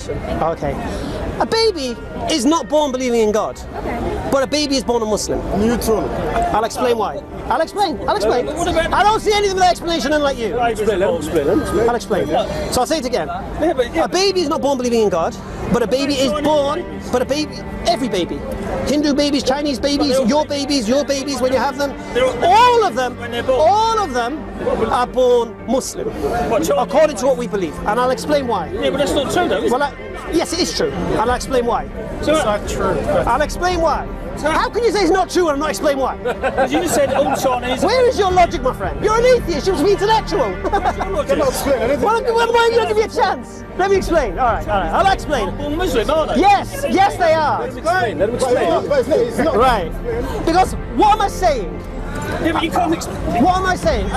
question. Okay. A baby is not born believing in God, but a baby is born a Muslim. Neutral. I'll explain why. I'll explain. I don't see anything without explanation, unlike you. I'll explain. So I'll say it again. A baby is not born believing in God, but a baby is born, every baby. Hindu babies, Chinese babies, your babies when you have them, all of them are born Muslim, according to what we believe. And I'll explain why. Yeah, but that's not true though, is it? Yes, it is true. And I'll explain why. It's not true. I'll explain why. How can you say it's not true and I'm not explain why? Because you just said all Chinese. Where is your logic, my friend? You're an atheist, you're supposed to be intellectual. Well, why don't you give me a chance? Let me explain. All right, I'll explain. Born Muslim, are they? Yes, they are. Let him explain. Right. Because what am I saying? Yeah, but you can't explain. What am I saying?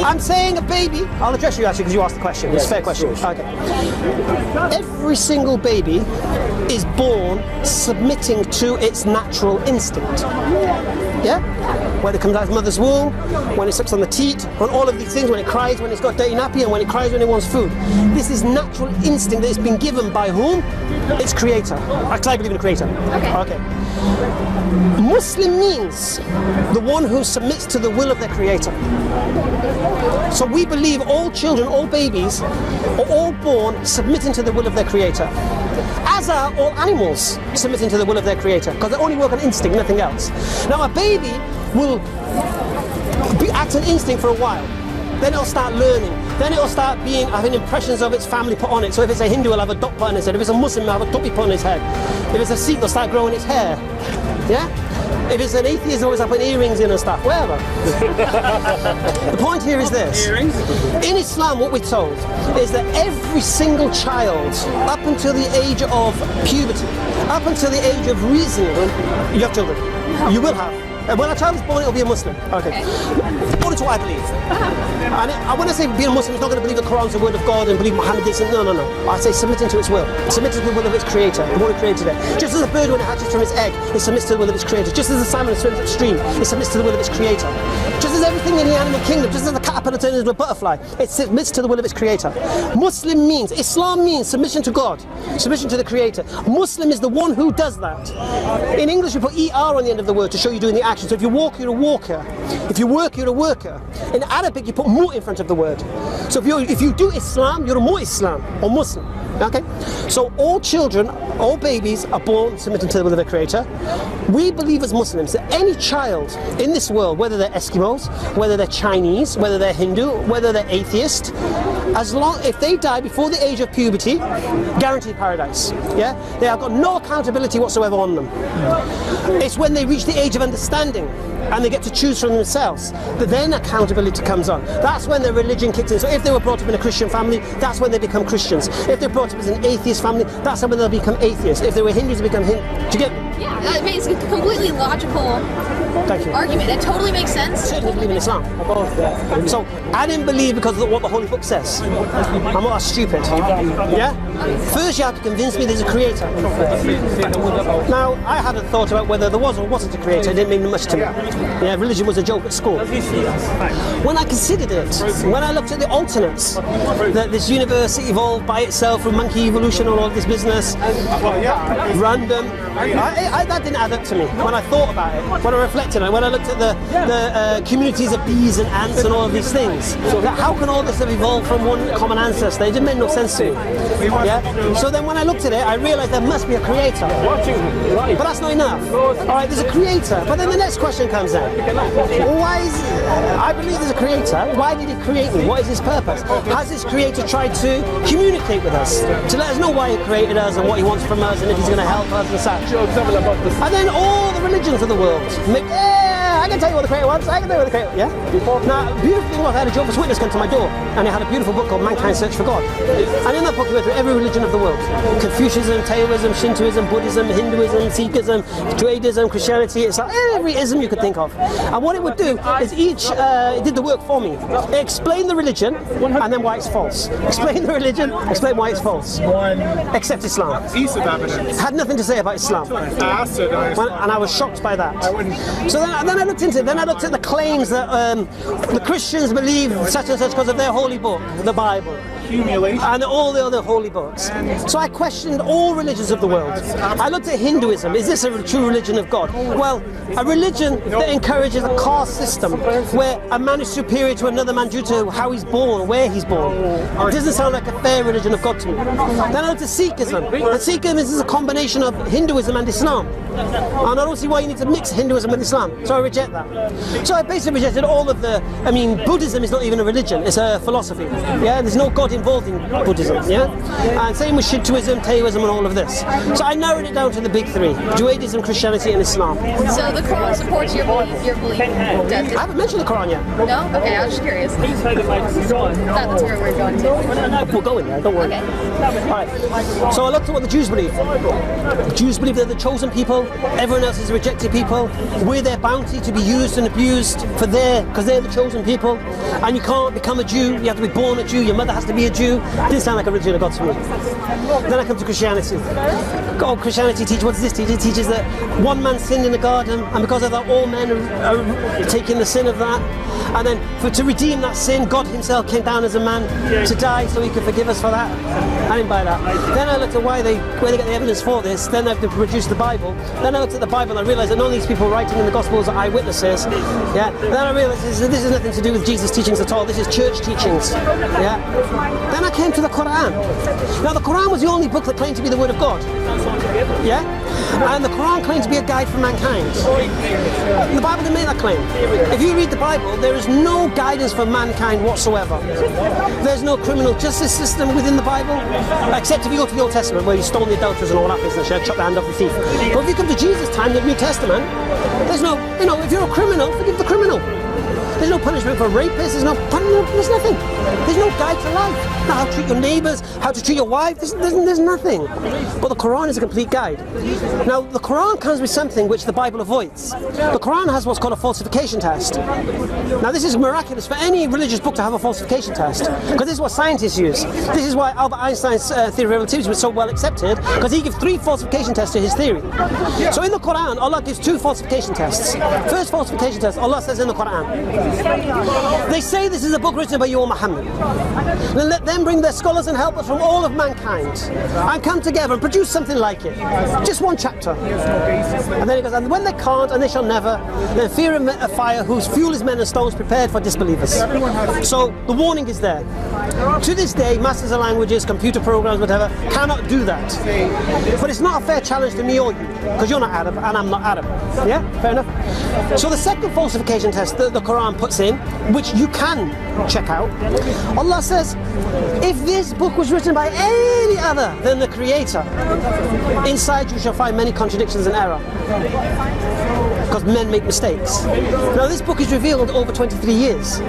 I'm saying a baby. I'll address you actually because you asked the question. It's a fair question. Okay. Every single baby is born submitting to its natural instinct. Yeah? When it comes out of its mother's womb, when it sucks on the teat, on all of these things, when it cries, when it's got dirty nappy, and when it cries when it wants food. This is natural instinct that has been given by whom? Its creator. Actually, I believe in a creator. Okay. Muslim means the one who submits to the will of their creator. So we believe all children, all babies, are all born submitting to the will of their creator. As are all animals submitting to the will of their creator, because they only work on instinct, nothing else. Now a baby will act on instinct for a while. Then it'll start learning. Then it'll start having impressions of its family put on it. So if it's a Hindu, it'll have a dot put on its head. If it's a Muslim, it'll have a topi put on its head. If it's a Sikh, it'll start growing its hair. Yeah? If it's an atheist, it'll always have putting earrings in and stuff. Whatever. The point here is this. In Islam, what we're told is that every single child, up until the age of puberty, up until the age of reason, you have children. You will have. When a child is born, it'll be a Muslim. Okay. According to what I believe. And when I say being a Muslim, it's not going to believe the Quran is the word of God and believe Muhammad did something. No. I say submitting to its will. Submitting to the will of its creator, the one who created it. Just as a bird, when it hatches from its egg, it submits to the will of its creator. Just as a salmon swims upstream, it submits to the will of its creator. Just as everything in the animal kingdom, just as a caterpillar turns into a butterfly, it submits to the will of its creator. Islam means submission to God, submission to the creator. Muslim is the one who does that. In English, we put ER on the end of the word to show you're doing the action. So if you walk, you're a walker. If you work, you're a worker. In Arabic, you put mu in front of the word. So if you do Islam, you're a mu-Islam or Muslim. Okay? So all children, all babies are born submitting to the will of their creator. We believe as Muslims that any child in this world, whether they're Eskimos, whether they're Chinese, whether they're Hindu, whether they're atheist, if they die before the age of puberty, guaranteed paradise. Yeah? They have got no accountability whatsoever on them. It's when they reach the age of understanding and they get to choose for themselves that then accountability comes on. That's when their religion kicks in. So if they were brought up in a Christian family, that's when they become Christians. If they're brought up as an atheist family, that's when they'll become atheists. If they were Hindus, they become Hindu. Do you get me? Yeah, I mean, it's a completely logical argument. It totally makes sense. I certainly believe in Islam. So I didn't believe because of what the Holy Book says. I'm not stupid. Yeah? First you have to convince me there's a creator. Now, I hadn't thought about whether there was or wasn't a creator. It didn't mean much to me. Yeah, religion was a joke at school. When I considered it, when I looked at the alternates, that this universe evolved by itself through monkey evolution and all of this business, random, that didn't add up to me when I thought about it, when I reflected on it, when I looked at the communities of bees and ants and all of these things. How can all this have evolved from one common ancestor? It didn't make no sense to me. Yeah? So then when I looked at it, I realised there must be a creator. But that's not enough. Alright, there's a creator. But then the next question comes in. Well, I believe there's a creator. Why did he create me? What is his purpose? Has this creator tried to communicate with us? To let us know why he created us and what he wants from us and if he's going to help us and such. And then all the religions of the world. I can tell you what the creator wants. I can tell you what the creator. Yeah. Now, beautiful thing was I had a Jehovah's Witness come to my door, and he had a beautiful book called Mankind's Search for God. And in that book, he went through every religion of the world: Confucianism, Taoism, Shintoism, Buddhism, Hinduism, Sikhism, Judaism, Christianity. It's like every ism you could think of. And what it would do is it did the work for me. It explained the religion and then why it's false. Explain the religion, explain why it's false. Except Islam. Piece of evidence. Had nothing to say about Islam. And I was shocked by that. So then I looked into it. Then I looked at the claims that the Christians believe such and such because of their holy book, the Bible. accumulation. And all the other holy books. So I questioned all religions of the world. I looked at Hinduism. Is this a true religion of God? Well, a religion that encourages a caste system where a man is superior to another man due to how he's born or where he's born. It doesn't sound like a fair religion of God to me. Then I looked at Sikhism. And Sikhism is a combination of Hinduism and Islam. And I don't see why you need to mix Hinduism with Islam. So I reject that. So I basically rejected all of the, Buddhism is not even a religion, it's a philosophy. Yeah, there's no God involved in Buddhism. Yeah, and same with Shintoism, Taoism, and all of this. So I narrowed it down to the big three: Judaism, Christianity, and Islam. So the Quran supports your belief. I haven't mentioned the Quran yet. No? Okay, I was just curious. That's where we're going to. We're going there, don't worry. Okay. Alright, so I looked at what the Jews believe. The Jews believe they're the chosen people, everyone else is the rejected people. We're their bounty to be used and abused because they're the chosen people. And you can't become a Jew, you have to be born a Jew, your mother has to be a Jew. It didn't sound like a religion of God to me. Then I come to Christianity. Christianity teaches, what does this teach? It teaches that one man sinned in the garden, and because of that all men are taking the sin of that. And then to redeem that sin, God himself came down as a man to die so he could forgive us for that. I didn't buy that. Then I looked at where they get the evidence for this. Then they've produced the Bible. Then I looked at the Bible and I realised that none of these people writing in the Gospels are eyewitnesses. Yeah. Then I realised this has nothing to do with Jesus' teachings at all. This is church teachings. Yeah. Then I came to the Quran. Now the Quran was the only book that claimed to be the Word of God. Yeah. And the Quran claimed to be a guide for mankind. The Bible didn't make that claim. If you read the Bible, there is no guidance for mankind whatsoever. There's no criminal justice system within the Bible, except if you go to the Old Testament where you stone the adulterers and all that business, you chop the hand off the thief. But if you come to Jesus' time, the New Testament, there's no, if you're a criminal, forgive the criminal. There's no punishment for rapists, there's nothing. There's no guide to life. Now, how to treat your neighbours, how to treat your wife, there's nothing. But the Quran is a complete guide. Now, the Quran comes with something which the Bible avoids. The Quran has what's called a falsification test. Now, this is miraculous for any religious book to have a falsification test, because this is what scientists use. This is why Albert Einstein's theory of relativity was so well accepted, because he gave 3 falsification tests to his theory. So in the Quran, Allah gives 2 falsification tests. First falsification test, Allah says in the Quran, they say this is a book written by you, Muhammad. Then let them bring their scholars and helpers from all of mankind and come together and produce something like it. Just one chapter. And then he goes, and when they can't, and they shall never, then fear a fire whose fuel is men and stones prepared for disbelievers. So the warning is there. To this day, masters of languages, computer programs, whatever, cannot do that. But it's not a fair challenge to me or you, because you're not Arab and I'm not Arab. Yeah? Fair enough? So the second falsification test that the Quran puts in, which you can check out, Allah says, if this book was written by any other than the Creator, inside you shall find many contradictions and error. Because men make mistakes. Now this book is revealed over 23 years.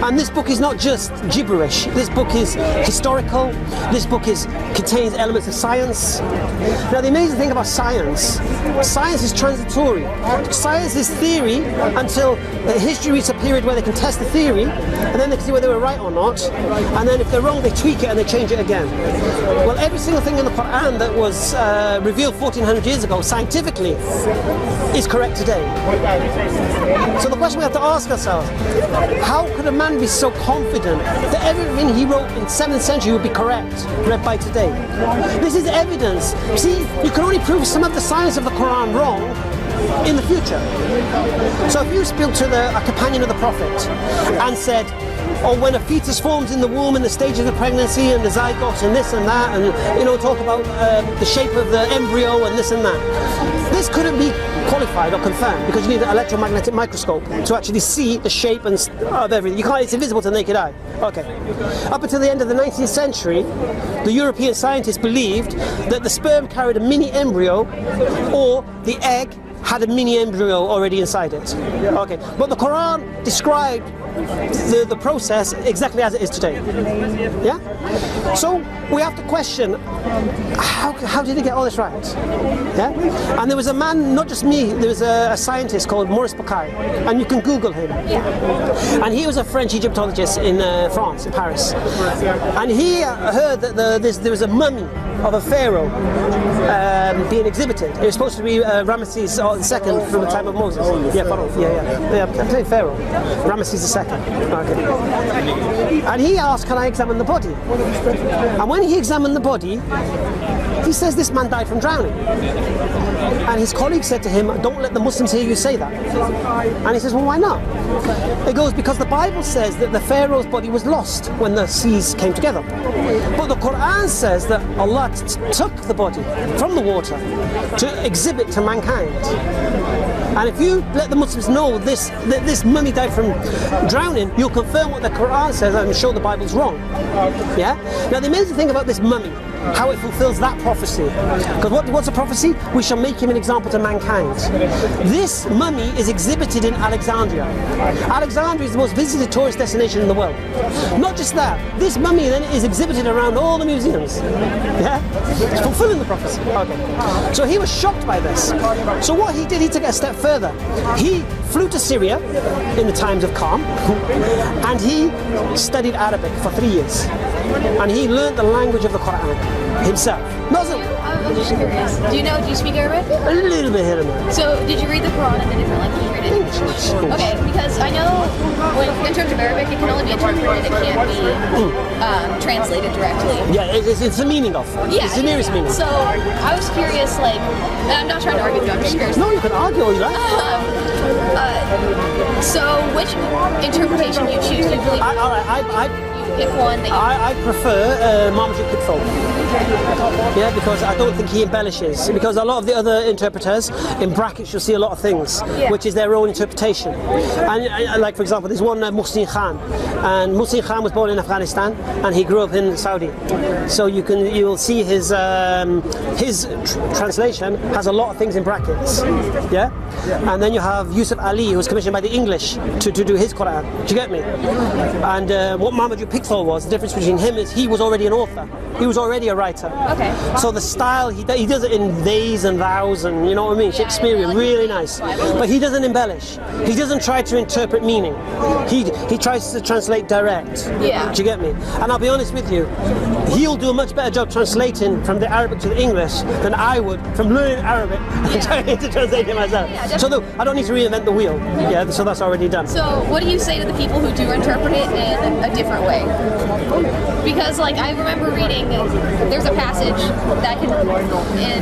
And this book is not just gibberish. This book is historical. This book contains elements of science. Now the amazing thing about science is transitory. Science is theory until history reaches a period where they can test the theory, and then they can see whether they were right or not. And then if they're wrong, they tweak it and they change it again. Well, every single thing in the Quran that was revealed 1400 years ago, scientifically, is correct today. So the question we have to ask ourselves, how could a man be so confident that everything he wrote in the 7th century would be correct, read by today? This is evidence. See, you can only prove some of the science of the Quran wrong in the future. So if you spoke to a companion of the Prophet and said, or when a fetus forms in the womb and the stages of pregnancy and the zygote and this and that, and talk about the shape of the embryo and this and that, this couldn't be qualified or confirmed because you need an electromagnetic microscope to actually see the shape of everything. It's invisible to the naked eye. Okay. Up until the end of the 19th century, the European scientists believed that the sperm carried a mini embryo, or the egg had a mini embryo already inside it. Okay. But the Quran described the process exactly as it is today. Yeah? So we have to question, how did he get all this right? Yeah? And there was a man, not just me, there was a scientist called Maurice Bucaille, and you can Google him. And he was a French Egyptologist in France, in Paris. And he heard that there was a mummy of a pharaoh being exhibited. It was supposed to be Ramesses II from the time of Moses. I'm saying Pharaoh, Ramesses II. Okay. And he asked, can I examine the body? And when he examined the body, he says this man died from drowning. And his colleague said to him, don't let the Muslims hear you say that. And he says, well, why not? It goes, because the Bible says that the Pharaoh's body was lost when the seas came together. But the Quran says that Allah took the body from the water to exhibit to mankind. And if you let the Muslims know that this mummy died from drowning, you'll confirm what the Quran says and show the Bible's wrong. Yeah? Now the amazing thing about this mummy, how it fulfills that prophecy. Because what's a prophecy? We shall make him an example to mankind. This mummy is exhibited in Alexandria. Alexandria is the most visited tourist destination in the world. Not just that, this mummy then is exhibited around all the museums. Yeah? It's fulfilling the prophecy. Okay. So he was shocked by this. So what he did, he took it a step further. He flew to Syria in the times of calm, and he studied Arabic for 3 years. And he learned the language of the Quran himself. I'm just curious. Do you speak Arabic? A little bit here and there. So did you read the Quran in a different language? You read it in English? Okay, because I know in terms of Arabic, it can only be interpreted. It can't be translated directly. Yeah, it's the meaning of. Yeah, it's the nearest meaning. So I was curious, like, and I'm not trying to argue with you, I'm just curious. No, you can argue all you like. So which interpretation you choose? Do you believe pick one that you... I prefer Marmaduke Pickthall. Yeah, because I don't think he embellishes. Because a lot of the other interpreters, in brackets, you'll see a lot of things, which is their own interpretation. And like, for example, there's one Muhsin Khan, and Muhsin Khan was born in Afghanistan, and he grew up in Saudi. So you'll see his translation has a lot of things in brackets. Yeah, and then you have Yusuf Ali, who was commissioned by the English to do his Quran. Do you get me? And what Marmaduke Pickthall was, the difference between him is he was already an author. He was already a writer. Okay. So the style, he does it in theys and thous and, you know what I mean, Shakespearean, really nice. But he doesn't embellish. He doesn't try to interpret meaning. He tries to translate direct. Yeah. Do you get me? And I'll be honest with you, he'll do a much better job translating from the Arabic to the English than I would from learning Arabic and trying to translate it myself. Yeah, so I don't need to reinvent the wheel. Yeah, so that's already done. So what do you say to the people who do interpret it in a different way? Because, like, I remember reading, there's a passage that can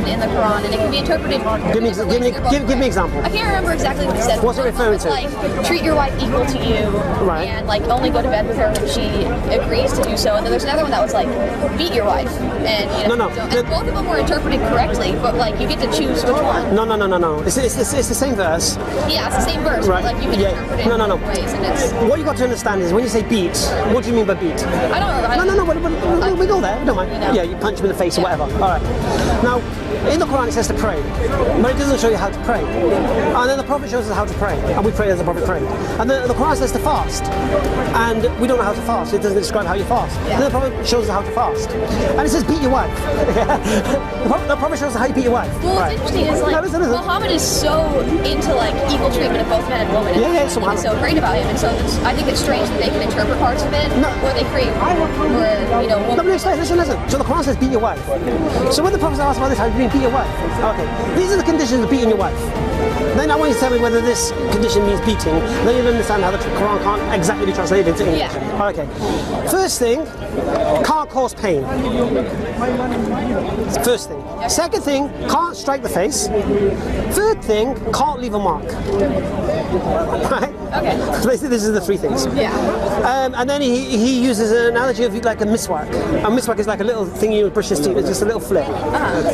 in the Quran, and it can be interpreted. Give me an example. I can't remember exactly what it said. What's it referring to? Like, treat your wife equal to you, right? And like only go to bed with her when she agrees to do so. And then there's another one that was like, beat your wife, and you know. And both of them were interpreted correctly, but like you get to choose which one. No. It's the same verse. Yeah, it's the same verse. Right. But, like you can interpret it in different ways, and it's. What you got to understand is when you say beat, what do you mean by beat? I don't know. No, we go there. We don't mind. Yeah, you punch him in the face or whatever. All right. Now, in the Quran it says to pray, but it doesn't show you how to pray. And then the Prophet shows us how to pray, and we pray as the Prophet prayed. And the Quran says to fast, and we don't know how to fast. It doesn't describe how you fast. Yeah. And then the Prophet shows us how to fast, and it says beat your wife. The Prophet shows us how you beat your wife. Well, what's interesting is like Muhammad is so into like equal treatment of both men and women. Yeah, so great about him, and so I think it's strange that they can interpret parts of it where they create where you know. Listen. So the Quran says beat your wife. So when the Prophet asked about this, how do you mean beat your wife? Okay, these are the conditions of beating your wife. Then I want you to tell me whether this condition means beating. Then you'll understand how the Quran can't exactly be translated into English. Yeah. Okay. First thing, can't cause pain. First thing. Second thing, can't strike the face. Third thing, can't leave a mark. Right? Okay. This is the three things. Yeah. And then he uses an analogy of like a miswak. A miswak is like a little thing you brush your teeth. It's just a little flip.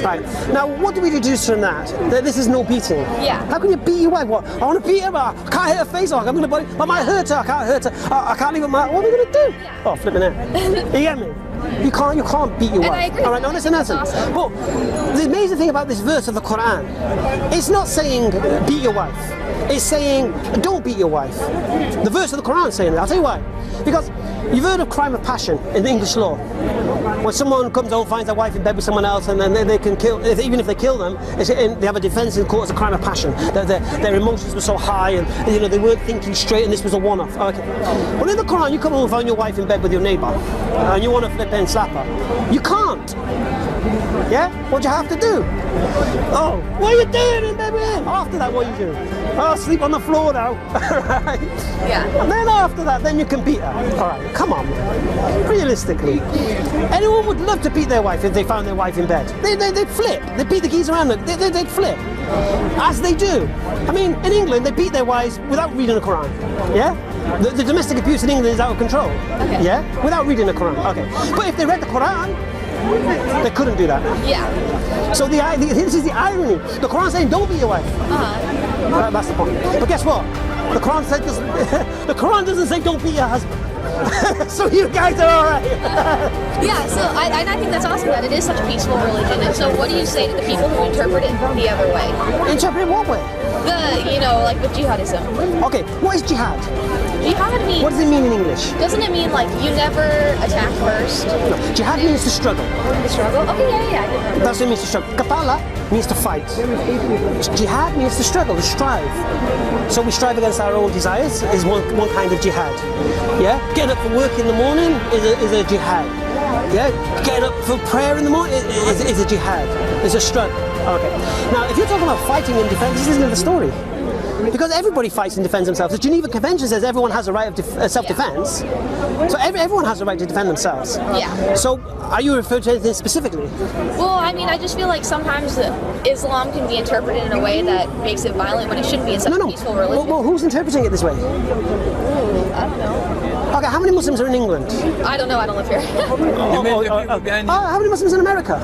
Right. Now, what do we deduce from that? That this is no beating. Yeah. How can you beat your wife? What? I want to beat her, but I can't hit her face. I'm going to body. I might hurt her. I can't hurt her. I can't leave a mark. What are we going to do? Yeah. Oh, flipping it. You get me? You can't beat your wife. I agree. All right, no, listen. Awesome. But the amazing thing about this verse of the Quran, it's not saying beat your wife. It's saying don't beat your wife. The verse of the Quran is saying that. I'll tell you why. Because you've heard of crime of passion in the English law. When someone comes home, finds their wife in bed with someone else, and then they can kill, even if they kill them, they have a defence in court as a crime of passion. Their emotions were so high, and you know they weren't thinking straight, and this was a one-off. Okay. Well, in the Quran, you come home and find your wife in bed with your neighbour, and you want to flip and slap her. You can't. Yeah? What do you have to do? Oh, what are you doing in bed with him? After that, what do you do? Oh, sleep on the floor now. Right? Yeah. And then after that, then you can beat her. All right, come on, man. Realistically, anyone would love to beat their wife if they found their wife in bed. They'd flip. They'd beat the keys around them. They'd flip. As they do. I mean, in England, they beat their wives without reading the Quran. Yeah? The domestic abuse in England is out of control. Okay. Yeah? Without reading the Quran. Okay. But if they read the Quran, they couldn't do that. Yeah. So this is the irony. The Quran saying don't beat your wife. That's the point. But guess what? The Quran the Quran doesn't say don't beat your husband. So you guys are all right. Yeah, so I think that's awesome that it is such a peaceful religion. And so what do you say to the people who interpret it the other way? Interpret what way? Like with jihadism. Okay, what is jihad? Jihad means... What does it mean in English? Doesn't it mean like you never attack first? No, jihad means to struggle. The struggle? Okay, yeah, I didn't know. That's what it means to struggle. Qatala means to fight. Jihad means to struggle, to strive. So we strive against our own desires is one kind of jihad. Yeah? Getting up for work in the morning is a jihad. Yeah? Getting up for prayer in the morning is a jihad. It's a struggle. Okay. Now, if you're talking about fighting in defense, this isn't the story. Because everybody fights and defends themselves. The Geneva Convention says everyone has a right of self-defense. So everyone has a right to defend themselves. Yeah. So are you referring to anything specifically? Well, I mean, I just feel like sometimes Islam can be interpreted in a way that makes it violent when it shouldn't be. It's such a peaceful religion. Well, who's interpreting it this way? Ooh, I don't know. Okay, how many Muslims are in England? I don't know, I don't live here. How many Muslims in America?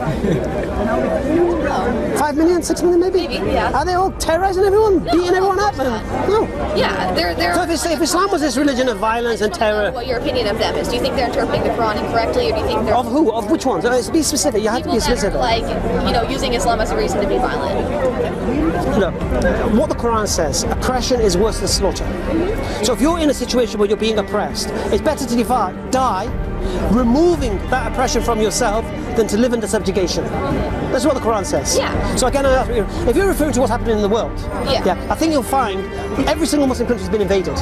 5 million, 6 million maybe? Maybe, yeah. Are they all terrorizing everyone? Beating everyone up? No. Yeah, they're... So if Islam was this religion of violence and terror... What your opinion of them is. Do you think they're interpreting the Quran incorrectly, or do you think they're... Of who? Of which ones? Be specific, you have to be specific. People that are, using Islam as a reason to be violent. Look, what the Quran says, oppression is worse than slaughter. So if you're in a situation where you're being oppressed, it's better to die removing that oppression from yourself than to live under subjugation. That's what the Quran says. Yeah. So again, if you're referring to what's happening in the world, I think you'll find every single Muslim country has been invaded.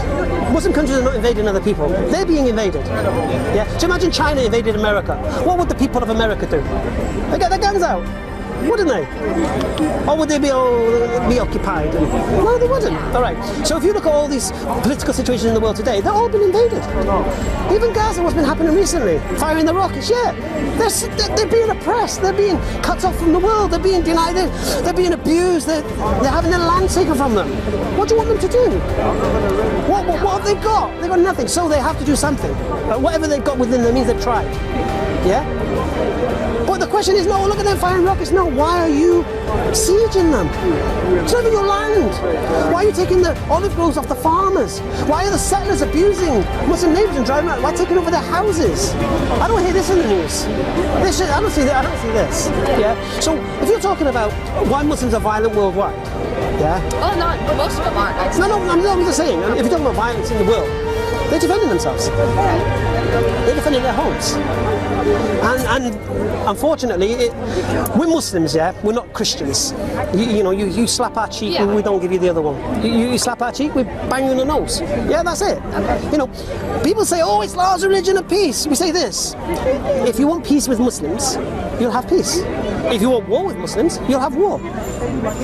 Muslim countries are not invading other people. They're being invaded. Yeah. So imagine China invaded America. What would the people of America do? They get their guns out. Wouldn't they? Or would they be occupied? No, they wouldn't. All right. So if you look at all these political situations in the world today, they've all been invaded. Even Gaza, what's been happening recently, firing the rockets, they're being oppressed. They're being cut off from the world. They're being denied. They're being abused. They're having their land taken from them. What do you want them to do? What have they got? They've got nothing. So they have to do something. Whatever they've got within them means they've tried. Yeah? But the question is, no, look at them firing rockets. No, why are you sieging them? It's not even your land. Why are you taking the olive groves off the farmers? Why are the settlers abusing Muslim neighbours and driving out? Why taking over their houses? I don't hear this in the news. I don't see this. Yeah. So if you're talking about why Muslims are violent worldwide, Well, not most of them aren't. I'm just saying. If you're talking about violence in the world, they're defending themselves. They're defending their homes. And unfortunately, we're Muslims, we're not Christians. You slap our cheek, we don't give you the other one. You slap our cheek, we bang you in the nose. Yeah, that's it. People say, oh, Islam's a religion of peace. We say this: if you want peace with Muslims, you'll have peace. If you want war with Muslims, you'll have war.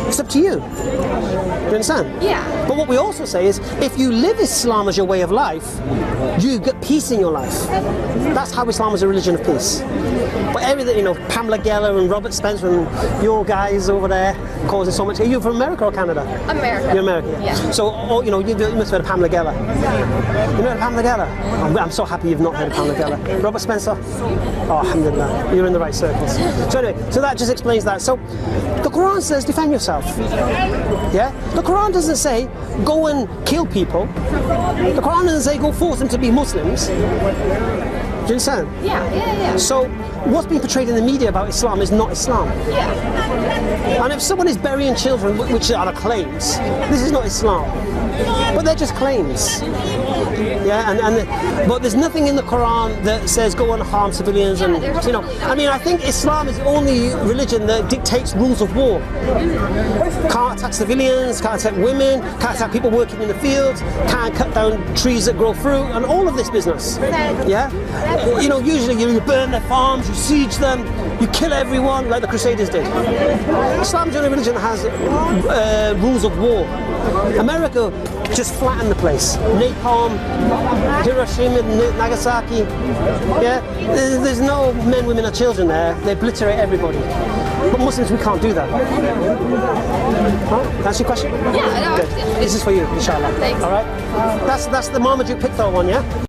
It's up to you. You understand? Yeah. But what we also say is, if you live Islam as your way of life, you get peace in your life. That's how Islam is a religion of peace. But everything, Pamela Geller and Robert Spencer and your guys over there causing so much. Are you from America or Canada? America. You're American. Yeah. So, you must have heard of Pamela Geller. You know Pamela Geller? I'm so happy you've not heard of Pamela Geller. Robert Spencer? Oh, alhamdulillah. You're in the right circles. So anyway, that just explains that. So the Quran says defend yourself. Yeah? The Quran doesn't say go and kill people. The Quran doesn't say go force them to be Muslims. Do you understand? Yeah. So what's being portrayed in the media about Islam is not Islam. Yeah. And if someone is burying children, which are the claims, this is not Islam. But they're just claims. Yeah, but there's nothing in the Quran that says go and harm civilians, and you know. I mean, I think Islam is the only religion that dictates rules of war. Can't attack civilians, can't attack women, can't attack people working in the fields, can't cut down trees that grow fruit, and all of this business. Yeah, you know, usually you burn their farms, you siege them, you kill everyone like the Crusaders did. Islam's the only religion that has rules of war. America just flattened the place. Napalm, Hiroshima, Nagasaki. Yeah, there's no men, women, or children there. They obliterate everybody. But Muslims, we can't do that. Huh? That's your question? Yeah, no. Good. This is for you, inshallah. Thanks. All right. That's the Marmaduke Pitfall one, yeah.